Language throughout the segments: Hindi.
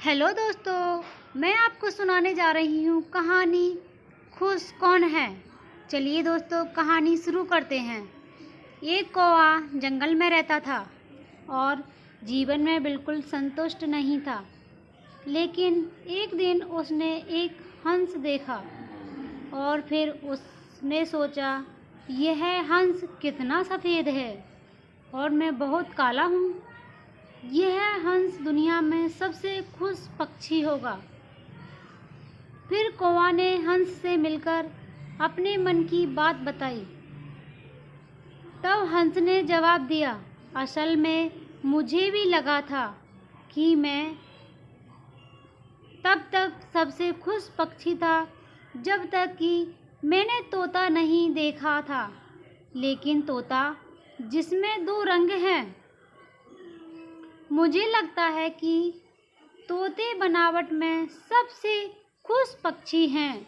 हेलो दोस्तों, मैं आपको सुनाने जा रही हूँ कहानी खुश कौन है। चलिए दोस्तों, कहानी शुरू करते हैं। एक कौवा जंगल में रहता था और जीवन में बिल्कुल संतुष्ट नहीं था। लेकिन एक दिन उसने एक हंस देखा और फिर उसने सोचा, यह हंस कितना सफ़ेद है और मैं बहुत काला हूँ। यह हंस दुनिया में सबसे खुश पक्षी होगा। फिर कौवा ने हंस से मिलकर अपने मन की बात बताई। तब हंस ने जवाब दिया, असल में मुझे भी लगा था कि मैं तब तक सबसे खुश पक्षी था जब तक कि मैंने तोता नहीं देखा था। लेकिन तोता जिसमें दो रंग हैं, मुझे लगता है कि तोते बनावट में सबसे खुश पक्षी हैं।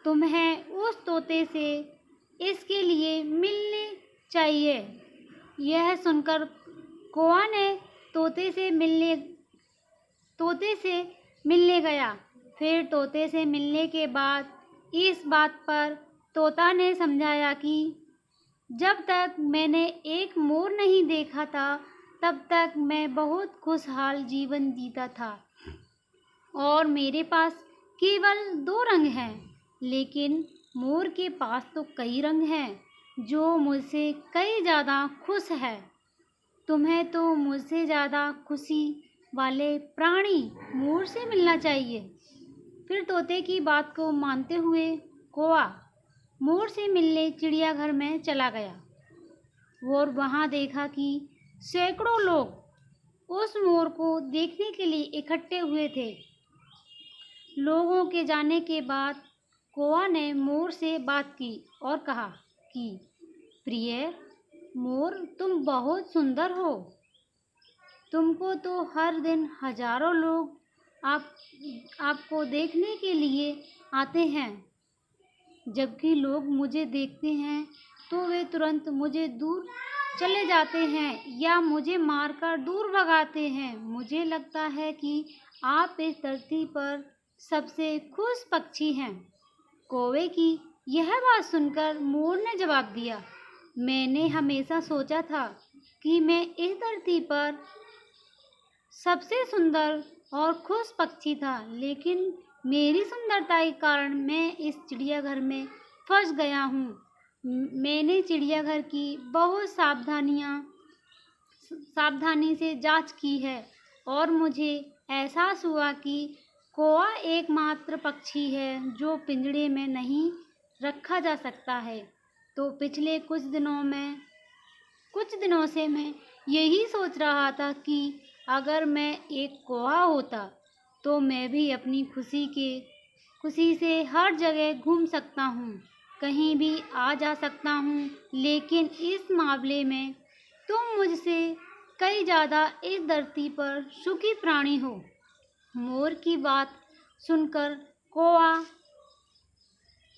तुम्हें उस तोते से इसके लिए मिलने चाहिए। यह सुनकर कौवा ने तोते से मिलने गया। फिर तोते से मिलने के बाद इस बात पर तोता ने समझाया कि जब तक मैंने एक मोर नहीं देखा था तब तक मैं बहुत खुशहाल जीवन जीता था और मेरे पास केवल दो रंग हैं। लेकिन मोर के पास तो कई रंग हैं जो मुझसे कई ज़्यादा खुश है। तुम्हें तो मुझसे ज़्यादा खुशी वाले प्राणी मोर से मिलना चाहिए। फिर तोते की बात को मानते हुए कौवा मोर से मिलने चिड़ियाघर में चला गया और वहाँ देखा कि सैकड़ों लोग उस मोर को देखने के लिए इकट्ठे हुए थे। लोगों के जाने के बाद कौवा ने मोर से बात की और कहा कि प्रिय मोर, तुम बहुत सुंदर हो। तुमको तो हर दिन हजारों लोग आपको देखने के लिए आते हैं। जबकि लोग मुझे देखते हैं तो वे तुरंत मुझे दूर चले जाते हैं या मुझे मारकर दूर भगाते हैं। मुझे लगता है कि आप इस धरती पर सबसे खुश पक्षी हैं। कौवे की यह बात सुनकर मोर ने जवाब दिया, मैंने हमेशा सोचा था कि मैं इस धरती पर सबसे सुंदर और खुश पक्षी था, लेकिन मेरी सुंदरता के कारण मैं इस चिड़ियाघर में फंस गया हूँ। मैंने चिड़ियाघर की बहुत सावधानी से जांच की है और मुझे एहसास हुआ कि कौवा एकमात्र पक्षी है जो पिंजरे में नहीं रखा जा सकता है। तो पिछले कुछ दिनों से मैं यही सोच रहा था कि अगर मैं एक कौवा होता तो मैं भी अपनी खुशी से हर जगह घूम सकता हूँ, कहीं भी आ जा सकता हूँ। लेकिन इस मामले में तुम मुझसे कई ज़्यादा इस धरती पर सुखी प्राणी हो। मोर की बात सुनकर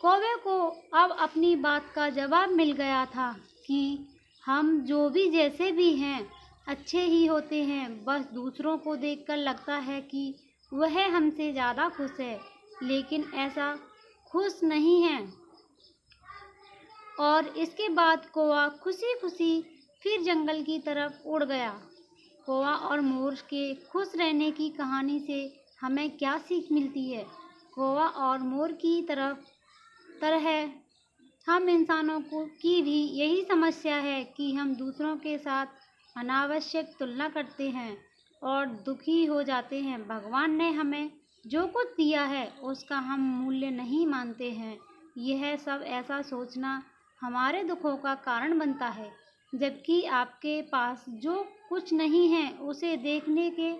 कौवे को अब अपनी बात का जवाब मिल गया था कि हम जो भी जैसे भी हैं अच्छे ही होते हैं। बस दूसरों को देखकर लगता है कि वह हमसे ज़्यादा खुश है, लेकिन ऐसा खुश नहीं है। और इसके बाद कौवा खुशी खुशी फिर जंगल की तरफ उड़ गया। कौवा और मोर के खुश रहने की कहानी से हमें क्या सीख मिलती है? कौवा और मोर की तरह हम इंसानों की भी यही समस्या है कि हम दूसरों के साथ अनावश्यक तुलना करते हैं और दुखी हो जाते हैं। भगवान ने हमें जो कुछ दिया है उसका हम मूल्य नहीं मानते हैं। यह सब ऐसा सोचना हमारे दुखों का कारण बनता है। जबकि आपके पास जो कुछ नहीं है उसे देखने के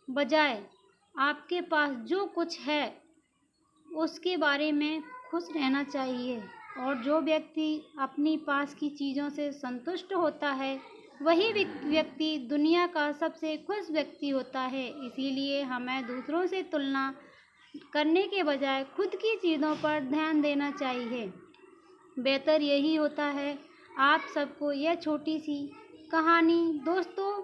बजाय आपके पास जो कुछ है उसके बारे में खुश रहना चाहिए। और जो व्यक्ति अपनी पास की चीज़ों से संतुष्ट होता है वही व्यक्ति दुनिया का सबसे खुश व्यक्ति होता है। इसीलिए हमें दूसरों से तुलना करने के बजाय खुद की चीज़ों पर ध्यान देना चाहिए। बेहतर यही होता है। आप सबको यह छोटी सी कहानी दोस्तों